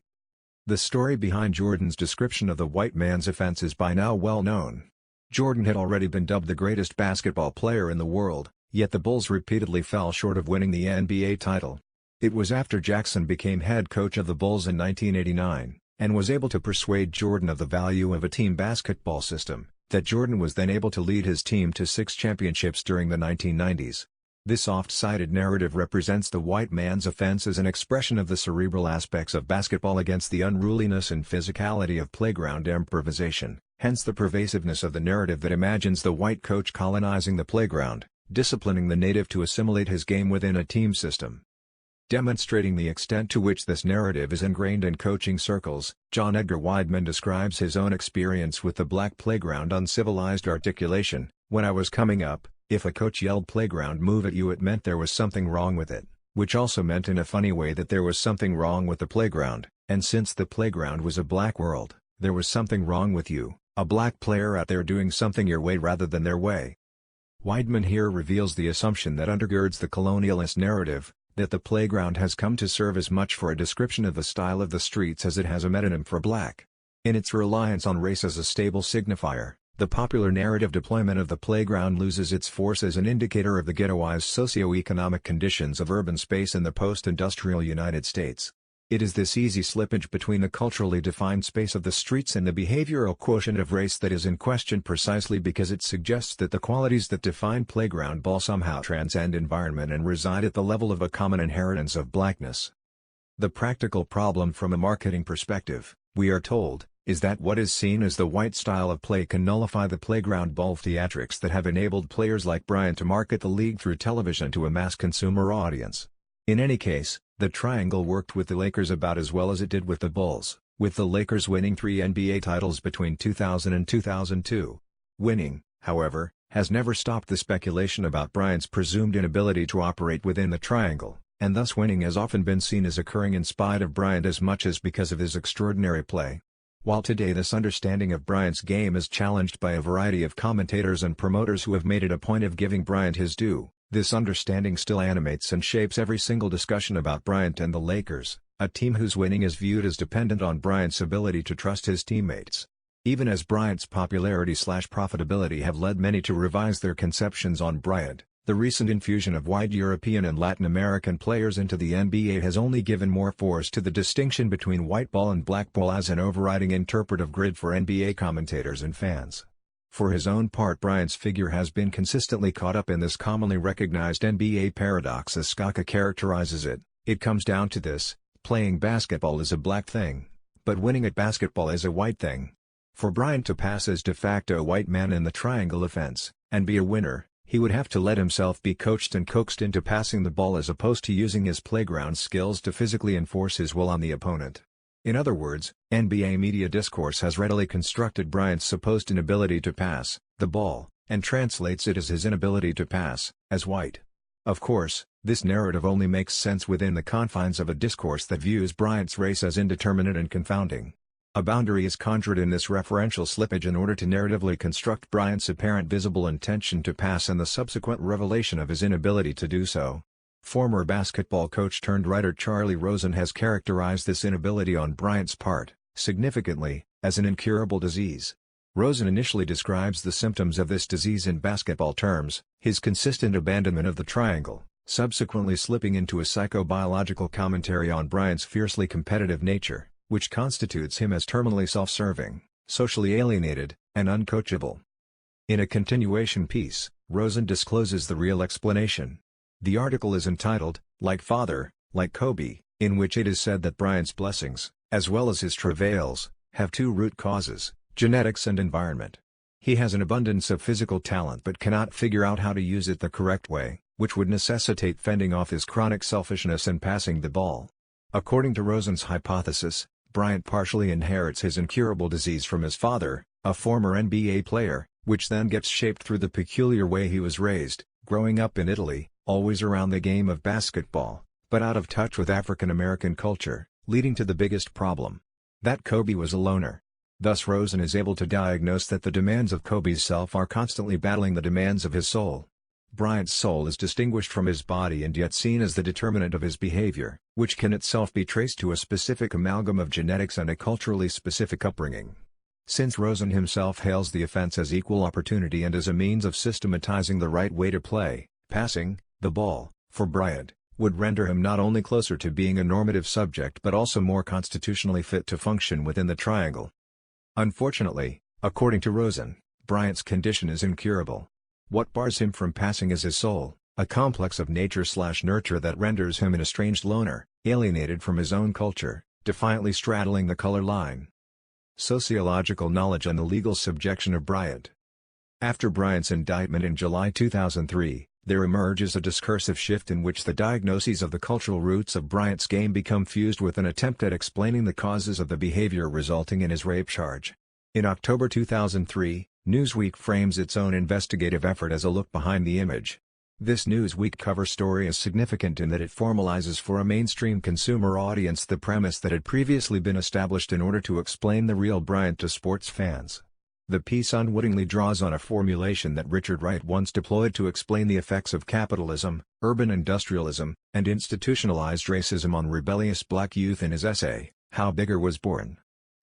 The story behind Jordan's description of the white man's offense is by now well known. Jordan had already been dubbed the greatest basketball player in the world, yet the Bulls repeatedly fell short of winning the NBA title. It was after Jackson became head coach of the Bulls in 1989, and was able to persuade Jordan of the value of a team basketball system, that Jordan was then able to lead his team to 6 championships during the 1990s. This oft-cited narrative represents the white man's offense as an expression of the cerebral aspects of basketball against the unruliness and physicality of playground improvisation, hence the pervasiveness of the narrative that imagines the white coach colonizing the playground, disciplining the native to assimilate his game within a team system. Demonstrating the extent to which this narrative is ingrained in coaching circles, John Edgar Wideman describes his own experience with the black playground uncivilized articulation. "When I was coming up, if a coach yelled playground move at you, it meant there was something wrong with it, which also meant in a funny way that there was something wrong with the playground, and since the playground was a black world, there was something wrong with you, a black player out there doing something your way rather than their way." Wideman here reveals the assumption that undergirds the colonialist narrative, that the playground has come to serve as much for a description of the style of the streets as it has a metonym for black. In its reliance on race as a stable signifier, the popular narrative deployment of the playground loses its force as an indicator of the ghettoized socio-economic conditions of urban space in the post-industrial United States. It is this easy slippage between the culturally defined space of the streets and the behavioral quotient of race that is in question precisely because it suggests that the qualities that define playground ball somehow transcend environment and reside at the level of a common inheritance of blackness. The practical problem from a marketing perspective, we are told, is that what is seen as the white style of play can nullify the playground ball theatrics that have enabled players like Bryant to market the league through television to a mass consumer audience. In any case, the triangle worked with the Lakers about as well as it did with the Bulls, with the Lakers winning 3 NBA titles between 2000 and 2002. Winning, however, has never stopped the speculation about Bryant's presumed inability to operate within the triangle, and thus winning has often been seen as occurring in spite of Bryant as much as because of his extraordinary play. While today this understanding of Bryant's game is challenged by a variety of commentators and promoters who have made it a point of giving Bryant his due, this understanding still animates and shapes every single discussion about Bryant and the Lakers, a team whose winning is viewed as dependent on Bryant's ability to trust his teammates. Even as Bryant's popularity/profitability have led many to revise their conceptions on Bryant, the recent infusion of white European and Latin American players into the NBA has only given more force to the distinction between white ball and black ball as an overriding interpretive grid for NBA commentators and fans. For his own part, Bryant's figure has been consistently caught up in this commonly recognized NBA paradox as Skaka characterizes it. It comes down to this: playing basketball is a black thing, but winning at basketball is a white thing. For Bryant to pass as de facto a white man in the triangle offense, and be a winner, he would have to let himself be coached and coaxed into passing the ball as opposed to using his playground skills to physically enforce his will on the opponent. In other words, NBA media discourse has readily constructed Bryant's supposed inability to pass the ball, and translates it as his inability to pass, as white. Of course, this narrative only makes sense within the confines of a discourse that views Bryant's race as indeterminate and confounding. A boundary is conjured in this referential slippage in order to narratively construct Bryant's apparent visible intention to pass and the subsequent revelation of his inability to do so. Former basketball coach turned writer Charlie Rosen has characterized this inability on Bryant's part, significantly, as an incurable disease. Rosen initially describes the symptoms of this disease in basketball terms: his consistent abandonment of the triangle, subsequently slipping into a psychobiological commentary on Bryant's fiercely competitive nature, which constitutes him as terminally self-serving, socially alienated, and uncoachable. In a continuation piece, Rosen discloses the real explanation. The article is entitled, "Like Father, Like Kobe," in which it is said that Bryant's blessings, as well as his travails, have 2 root causes: genetics and environment. He has an abundance of physical talent but cannot figure out how to use it the correct way, which would necessitate fending off his chronic selfishness and passing the ball. According to Rosen's hypothesis, Bryant partially inherits his incurable disease from his father, a former NBA player, which then gets shaped through the peculiar way he was raised, growing up in Italy, always around the game of basketball, but out of touch with African American culture, leading to the biggest problem: that Kobe was a loner. Thus Rosen is able to diagnose that the demands of Kobe's self are constantly battling the demands of his soul. Bryant's soul is distinguished from his body and yet seen as the determinant of his behavior, which can itself be traced to a specific amalgam of genetics and a culturally specific upbringing. Since Rosen himself hails the offense as equal opportunity and as a means of systematizing the right way to play, passing the ball, for Bryant, would render him not only closer to being a normative subject but also more constitutionally fit to function within the triangle. Unfortunately, according to Rosen, Bryant's condition is incurable. What bars him from passing is his soul, a complex of nature/nurture that renders him an estranged loner, alienated from his own culture, defiantly straddling the color line. Sociological knowledge and the legal subjection of Bryant. After Bryant's indictment in July 2003, there emerges a discursive shift in which the diagnoses of the cultural roots of Bryant's game become fused with an attempt at explaining the causes of the behavior resulting in his rape charge. In October 2003, Newsweek frames its own investigative effort as a look behind the image. This Newsweek cover story is significant in that it formalizes for a mainstream consumer audience the premise that had previously been established in order to explain the real Bryant to sports fans. The piece unwittingly draws on a formulation that Richard Wright once deployed to explain the effects of capitalism, urban industrialism, and institutionalized racism on rebellious black youth in his essay, How Bigger Was Born.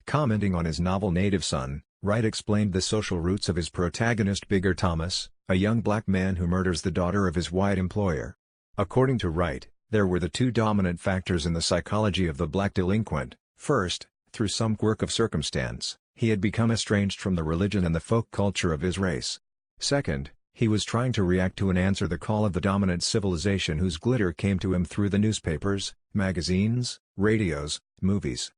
Commenting on his novel Native Son, Wright explained the social roots of his protagonist Bigger Thomas, a young black man who murders the daughter of his white employer. According to Wright, there were the two dominant factors in the psychology of the black delinquent. First, through some quirk of circumstance, he had become estranged from the religion and the folk culture of his race. Second, he was trying to react to and answer the call of the dominant civilization whose glitter came to him through the newspapers, magazines, radios, movies.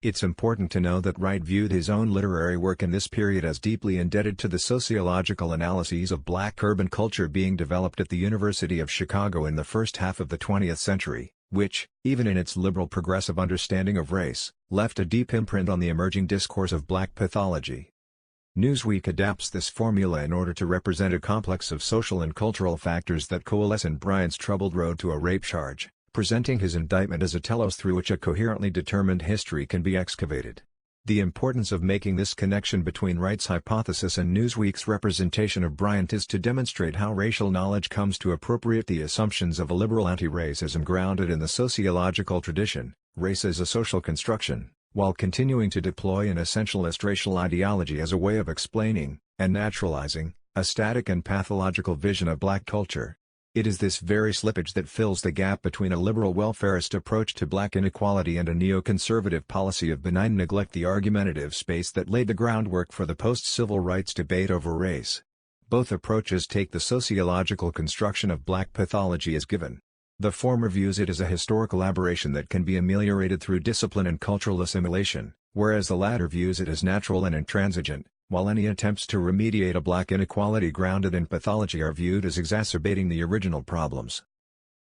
It's important to know that Wright viewed his own literary work in this period as deeply indebted to the sociological analyses of black urban culture being developed at the University of Chicago in the first half of the 20th century, which, even in its liberal progressive understanding of race, left a deep imprint on the emerging discourse of black pathology. Newsweek adapts this formula in order to represent a complex of social and cultural factors that coalesce in Bryant's troubled road to a rape charge, presenting his indictment as a telos through which a coherently determined history can be excavated. The importance of making this connection between Wright's hypothesis and Newsweek's representation of Bryant is to demonstrate how racial knowledge comes to appropriate the assumptions of a liberal anti-racism grounded in the sociological tradition, race as a social construction, while continuing to deploy an essentialist racial ideology as a way of explaining, and naturalizing, a static and pathological vision of black culture. It is this very slippage that fills the gap between a liberal welfarist approach to black inequality and a neoconservative policy of benign neglect, the argumentative space that laid the groundwork for the post-civil rights debate over race. Both approaches take the sociological construction of black pathology as given. The former views it as a historical aberration that can be ameliorated through discipline and cultural assimilation, whereas the latter views it as natural and intransigent, while any attempts to remediate a black inequality grounded in pathology are viewed as exacerbating the original problems.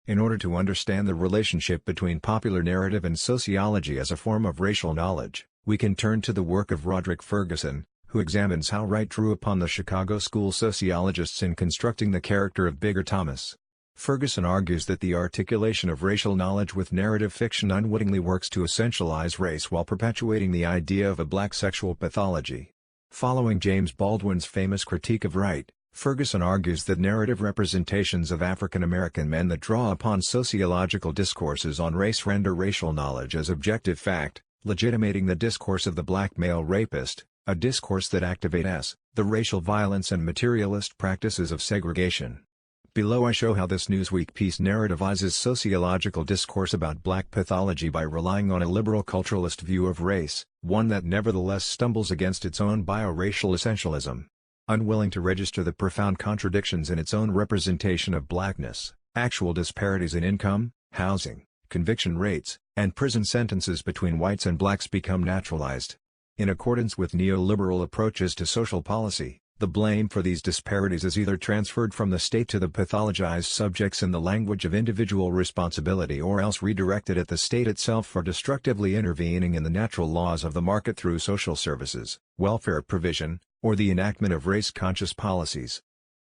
In order to understand the relationship between popular narrative and sociology as a form of racial knowledge, we can turn to the work of Roderick Ferguson, who examines how Wright drew upon the Chicago school sociologists in constructing the character of Bigger Thomas. Ferguson argues that the articulation of racial knowledge with narrative fiction unwittingly works to essentialize race while perpetuating the idea of a black sexual pathology. Following James Baldwin's famous critique of Wright, Ferguson argues that narrative representations of African American men that draw upon sociological discourses on race render racial knowledge as objective fact, legitimating the discourse of the black male rapist, a discourse that activates the racial violence and materialist practices of segregation. Below I show how this Newsweek piece narrativizes sociological discourse about black pathology by relying on a liberal culturalist view of race, one that nevertheless stumbles against its own bioracial essentialism. Unwilling to register the profound contradictions in its own representation of blackness, actual disparities in income, housing, conviction rates, and prison sentences between whites and blacks become naturalized. In accordance with neoliberal approaches to social policy, the blame for these disparities is either transferred from the state to the pathologized subjects in the language of individual responsibility or else redirected at the state itself for destructively intervening in the natural laws of the market through social services, welfare provision, or the enactment of race-conscious policies.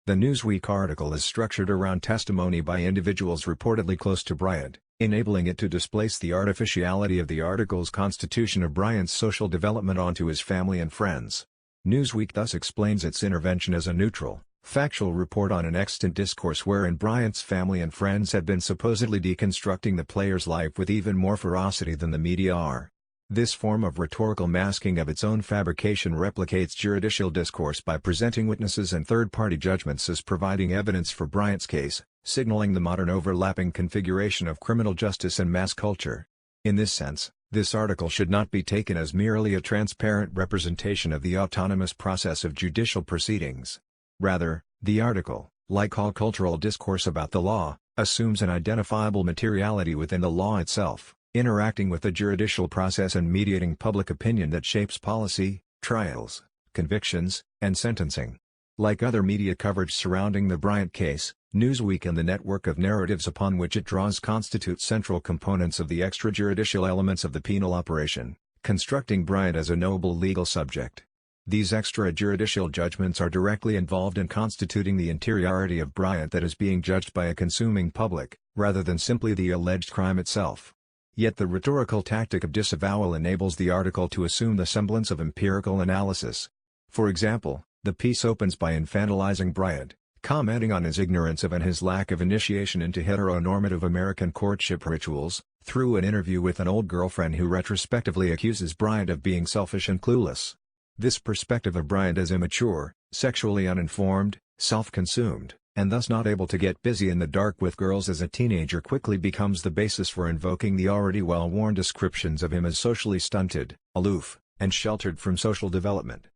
The Newsweek article is structured around testimony by individuals reportedly close to Bryant, enabling it to displace the artificiality of the article's constitution of Bryant's social development onto his family and friends. Newsweek thus explains its intervention as a neutral, Factual report on an extant discourse wherein Bryant's family and friends have been supposedly deconstructing the player's life with even more ferocity than the media are. This form of rhetorical masking of its own fabrication replicates juridical discourse by presenting witnesses and third-party judgments as providing evidence for Bryant's case, signaling the modern overlapping configuration of criminal justice and mass culture. In this sense, this article should not be taken as merely a transparent representation of the autonomous process of judicial proceedings. Rather, the article, like all cultural discourse about the law, assumes an identifiable materiality within the law itself, interacting with the juridical process and mediating public opinion that shapes policy, trials, convictions, and sentencing. Like other media coverage surrounding the Bryant case, Newsweek and the network of narratives upon which it draws constitute central components of the extrajudicial elements of the penal operation, constructing Bryant as a noble legal subject. These extrajudicial judgments are directly involved in constituting the interiority of Bryant that is being judged by a consuming public, rather than simply the alleged crime itself. Yet the rhetorical tactic of disavowal enables the article to assume the semblance of empirical analysis. For example, the piece opens by infantilizing Bryant, commenting on his ignorance of and his lack of initiation into heteronormative American courtship rituals, through an interview with an old girlfriend who retrospectively accuses Bryant of being selfish and clueless. This perspective of Bryant as immature, sexually uninformed, self-consumed, and thus not able to get busy in the dark with girls as a teenager quickly becomes the basis for invoking the already well-worn descriptions of him as socially stunted, aloof, and sheltered from social development.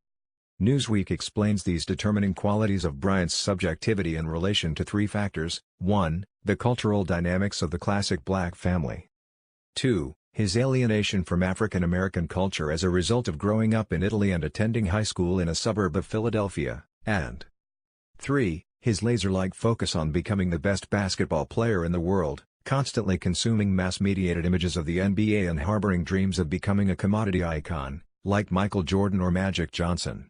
Newsweek explains these determining qualities of Bryant's subjectivity in relation to three factors: 1. The cultural dynamics of the classic black family. 2. His alienation from African American culture as a result of growing up in Italy and attending high school in a suburb of Philadelphia, and 3. His laser-like focus on becoming the best basketball player in the world, constantly consuming mass-mediated images of the NBA and harboring dreams of becoming a commodity icon, like Michael Jordan or Magic Johnson.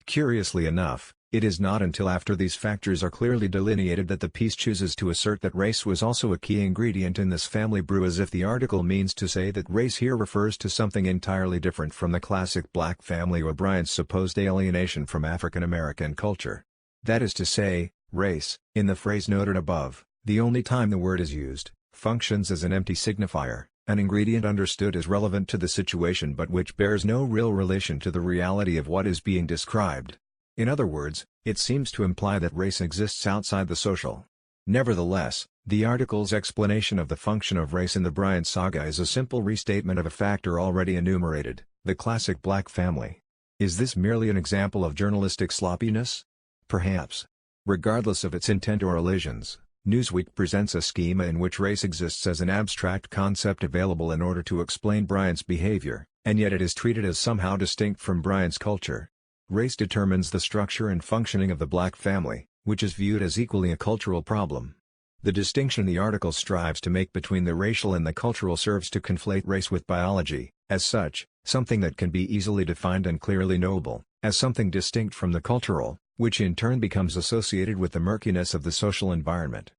Curiously enough, it is not until after these factors are clearly delineated that the piece chooses to assert that race was also a key ingredient in this family brew, as if the article means to say that race here refers to something entirely different from the classic black family or Bryant's supposed alienation from African American culture. That is to say, race, in the phrase noted above, the only time the word is used, functions as an empty signifier, an ingredient understood as relevant to the situation but which bears no real relation to the reality of what is being described. In other words, it seems to imply that race exists outside the social. Nevertheless, the article's explanation of the function of race in the Bryant saga is a simple restatement of a factor already enumerated: the classic black family. Is this merely an example of journalistic sloppiness? Perhaps. Regardless of its intent or elisions, Newsweek presents a schema in which race exists as an abstract concept available in order to explain Bryant's behavior, and yet it is treated as somehow distinct from Bryant's culture. Race determines the structure and functioning of the black family, which is viewed as equally a cultural problem. The distinction the article strives to make between the racial and the cultural serves to conflate race with biology, as such, something that can be easily defined and clearly knowable, as something distinct from the cultural, which in turn becomes associated with the murkiness of the social environment.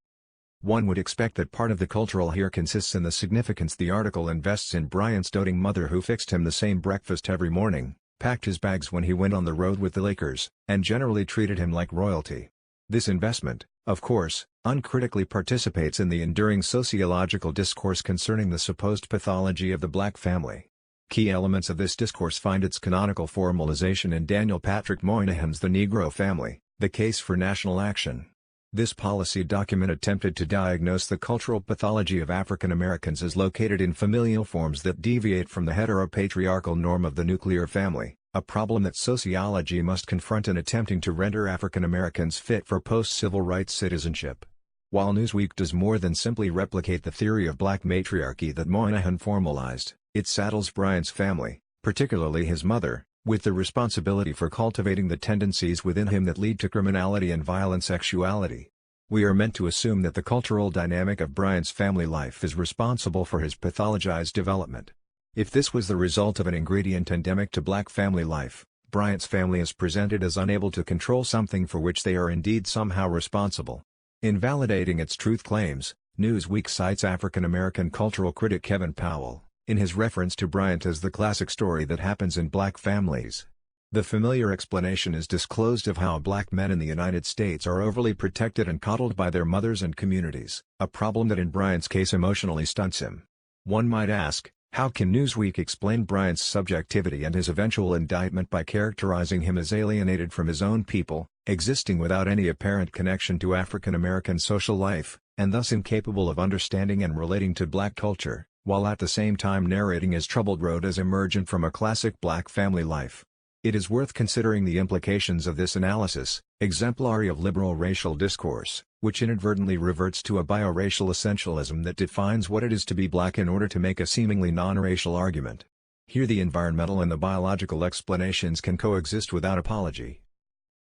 One would expect that part of the cultural here consists in the significance the article invests in Bryant's doting mother who fixed him the same breakfast every morning, packed his bags when he went on the road with the Lakers, and generally treated him like royalty. This investment, of course, uncritically participates in the enduring sociological discourse concerning the supposed pathology of the black family. Key elements of this discourse find its canonical formalization in Daniel Patrick Moynihan's The Negro Family, The Case for National Action. This policy document attempted to diagnose the cultural pathology of African Americans as located in familial forms that deviate from the heteropatriarchal norm of the nuclear family, a problem that sociology must confront in attempting to render African Americans fit for post-civil rights citizenship. While Newsweek does more than simply replicate the theory of black matriarchy that Moynihan formalized, it saddles Bryant's family, particularly his mother, with the responsibility for cultivating the tendencies within him that lead to criminality and violent sexuality. We are meant to assume that the cultural dynamic of Bryant's family life is responsible for his pathologized development. If this was the result of an ingredient endemic to black family life, Bryant's family is presented as unable to control something for which they are indeed somehow responsible. In validating its truth claims, Newsweek cites African-American cultural critic Kevin Powell, in his reference to Bryant as the classic story that happens in black families. The familiar explanation is disclosed of how black men in the United States are overly protected and coddled by their mothers and communities, a problem that in Bryant's case emotionally stunts him. One might ask, how can Newsweek explain Bryant's subjectivity and his eventual indictment by characterizing him as alienated from his own people, existing without any apparent connection to African American social life, and thus incapable of understanding and relating to black culture, while at the same time narrating his troubled road as emergent from a classic black family life? It is worth considering the implications of this analysis, exemplary of liberal racial discourse, which inadvertently reverts to a bioracial essentialism that defines what it is to be black in order to make a seemingly non-racial argument. Here the environmental and the biological explanations can coexist without apology.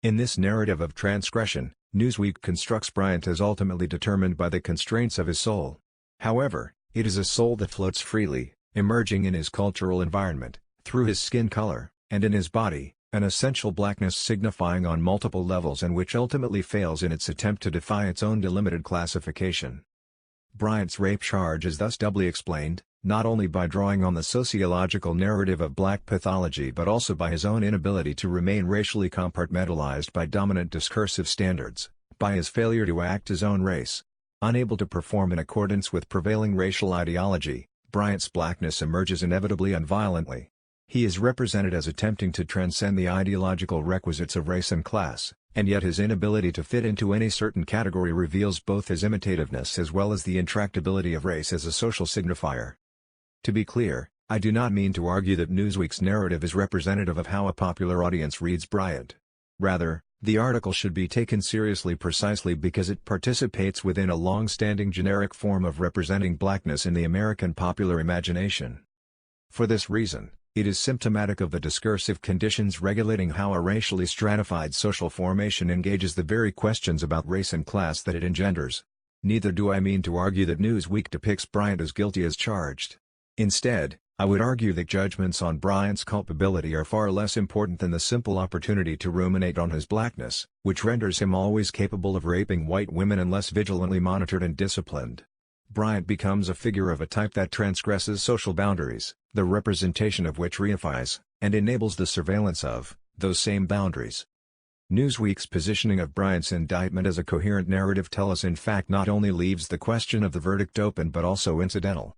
In this narrative of transgression, Newsweek constructs Bryant as ultimately determined by the constraints of his soul. However, it is a soul that floats freely, emerging in his cultural environment, through his skin color, and in his body, an essential blackness signifying on multiple levels and which ultimately fails in its attempt to defy its own delimited classification. Bryant's rape charge is thus doubly explained, not only by drawing on the sociological narrative of black pathology but also by his own inability to remain racially compartmentalized by dominant discursive standards, by his failure to act his own race. Unable to perform in accordance with prevailing racial ideology, Bryant's blackness emerges inevitably and violently. He is represented as attempting to transcend the ideological requisites of race and class, and yet his inability to fit into any certain category reveals both his imitativeness as well as the intractability of race as a social signifier. To be clear, I do not mean to argue that Newsweek's narrative is representative of how a popular audience reads Bryant. Rather, the article should be taken seriously precisely because it participates within a long-standing generic form of representing blackness in the American popular imagination. For this reason, it is symptomatic of the discursive conditions regulating how a racially stratified social formation engages the very questions about race and class that it engenders. Neither do I mean to argue that Newsweek depicts Bryant as guilty as charged. Instead, I would argue that judgments on Bryant's culpability are far less important than the simple opportunity to ruminate on his blackness, which renders him always capable of raping white women unless vigilantly monitored and disciplined. Bryant becomes a figure of a type that transgresses social boundaries, the representation of which reifies, and enables the surveillance of, those same boundaries. Newsweek's positioning of Bryant's indictment as a coherent narrative tell us in fact not only leaves the question of the verdict open but also incidental.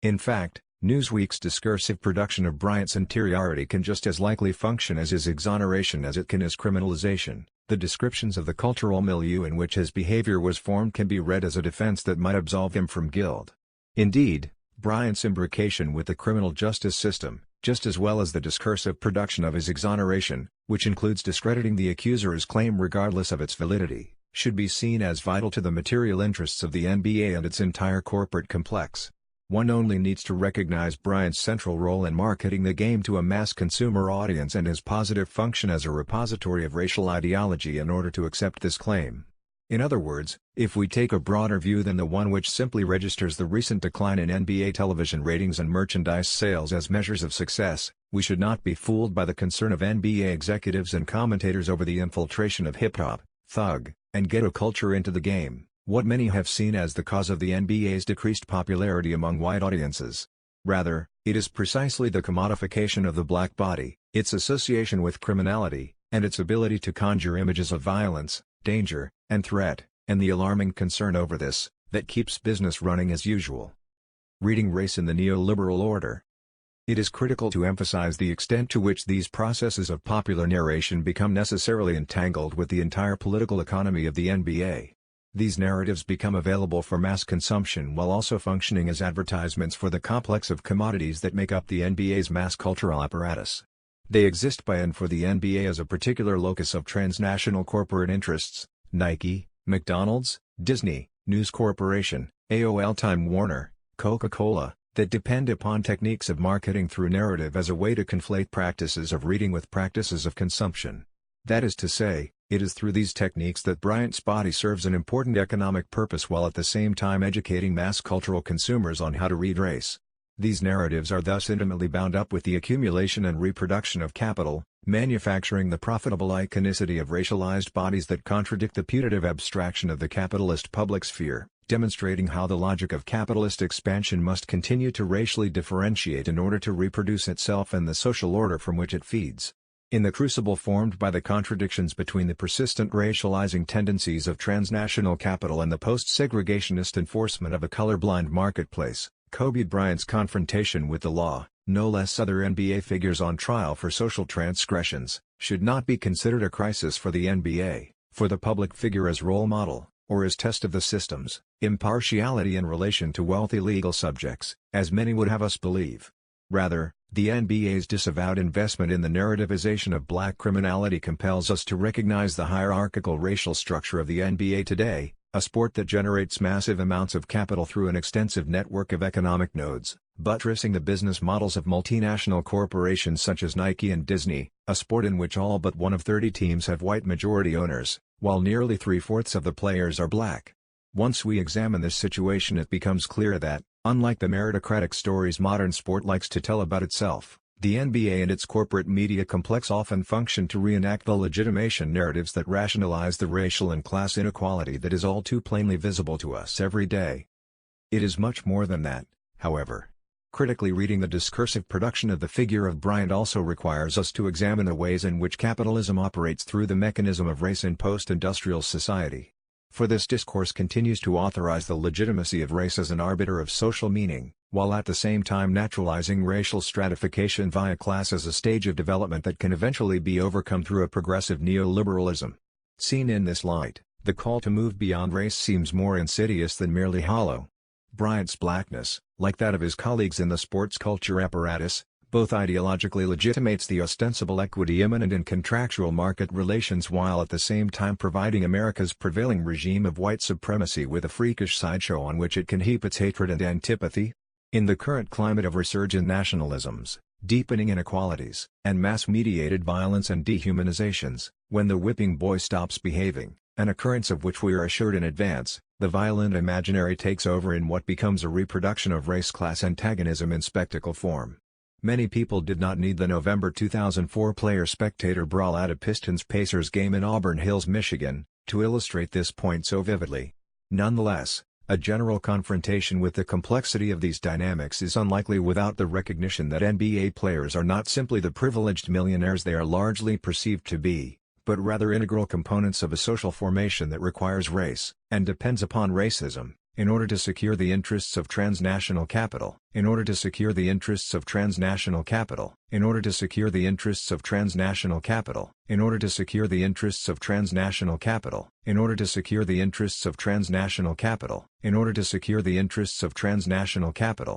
In fact, Newsweek's discursive production of Bryant's interiority can just as likely function as his exoneration as it can his criminalization. The descriptions of the cultural milieu in which his behavior was formed can be read as a defense that might absolve him from guilt. Indeed, Bryant's imbrication with the criminal justice system, just as well as the discursive production of his exoneration, which includes discrediting the accuser's claim regardless of its validity, should be seen as vital to the material interests of the NBA and its entire corporate complex. One only needs to recognize Bryant's central role in marketing the game to a mass consumer audience and his positive function as a repository of racial ideology in order to accept this claim. In other words, if we take a broader view than the one which simply registers the recent decline in NBA television ratings and merchandise sales as measures of success, we should not be fooled by the concern of NBA executives and commentators over the infiltration of hip-hop, thug, and ghetto culture into the game, what many have seen as the cause of the NBA's decreased popularity among white audiences. Rather, it is precisely the commodification of the black body, its association with criminality, and its ability to conjure images of violence, danger, and threat, and the alarming concern over this, that keeps business running as usual. Reading race in the neoliberal order. It is critical to emphasize the extent to which these processes of popular narration become necessarily entangled with the entire political economy of the NBA. These narratives become available for mass consumption while also functioning as advertisements for the complex of commodities that make up the NBA's mass cultural apparatus. They exist by and for the NBA as a particular locus of transnational corporate interests: Nike, McDonald's, Disney, News Corporation, AOL, Time Warner, Coca-Cola, that depend upon techniques of marketing through narrative as a way to conflate practices of reading with practices of consumption. That is to say, it is through these techniques that Bryant's body serves an important economic purpose while at the same time educating mass cultural consumers on how to read race. These narratives are thus intimately bound up with the accumulation and reproduction of capital, manufacturing the profitable iconicity of racialized bodies that contradict the putative abstraction of the capitalist public sphere, demonstrating how the logic of capitalist expansion must continue to racially differentiate in order to reproduce itself and the social order from which it feeds. In the crucible formed by the contradictions between the persistent racializing tendencies of transnational capital and the post-segregationist enforcement of a colorblind marketplace, Kobe Bryant's confrontation with the law, no less other NBA figures on trial for social transgressions, should not be considered a crisis for the NBA, for the public figure as role model, or as test of the system's impartiality in relation to wealthy legal subjects, as many would have us believe. Rather, the NBA's disavowed investment in the narrativization of black criminality compels us to recognize the hierarchical racial structure of the NBA today, a sport that generates massive amounts of capital through an extensive network of economic nodes, buttressing the business models of multinational corporations such as Nike and Disney, a sport in which all but one of 30 teams have white majority owners, while nearly 3/4 of the players are black. Once we examine this situation, it becomes clear that, unlike the meritocratic stories modern sport likes to tell about itself, the NBA and its corporate media complex often function to reenact the legitimation narratives that rationalize the racial and class inequality that is all too plainly visible to us every day. It is much more than that, however. Critically reading the discursive production of the figure of Bryant also requires us to examine the ways in which capitalism operates through the mechanism of race in post-industrial society. For this discourse continues to authorize the legitimacy of race as an arbiter of social meaning, while at the same time naturalizing racial stratification via class as a stage of development that can eventually be overcome through a progressive neoliberalism. Seen in this light, the call to move beyond race seems more insidious than merely hollow. Bryant's blackness, like that of his colleagues in the sports culture apparatus, both ideologically legitimates the ostensible equity immanent in contractual market relations while at the same time providing America's prevailing regime of white supremacy with a freakish sideshow on which it can heap its hatred and antipathy. In the current climate of resurgent nationalisms, deepening inequalities, and mass-mediated violence and dehumanizations, when the whipping boy stops behaving, an occurrence of which we are assured in advance, the violent imaginary takes over in what becomes a reproduction of race-class antagonism in spectacle form. Many people did not need the November 2004 player-spectator brawl at a Pistons-Pacers game in Auburn Hills, Michigan, to illustrate this point so vividly. Nonetheless, a general confrontation with the complexity of these dynamics is unlikely without the recognition that NBA players are not simply the privileged millionaires they are largely perceived to be, but rather integral components of a social formation that requires race, and depends upon racism, in order to secure the interests of transnational capital, in order to secure the interests of transnational capital, in order to secure the interests of transnational capital, in order to secure the interests of transnational capital, in order to secure the interests of transnational capital, in order to secure the interests of transnational capital.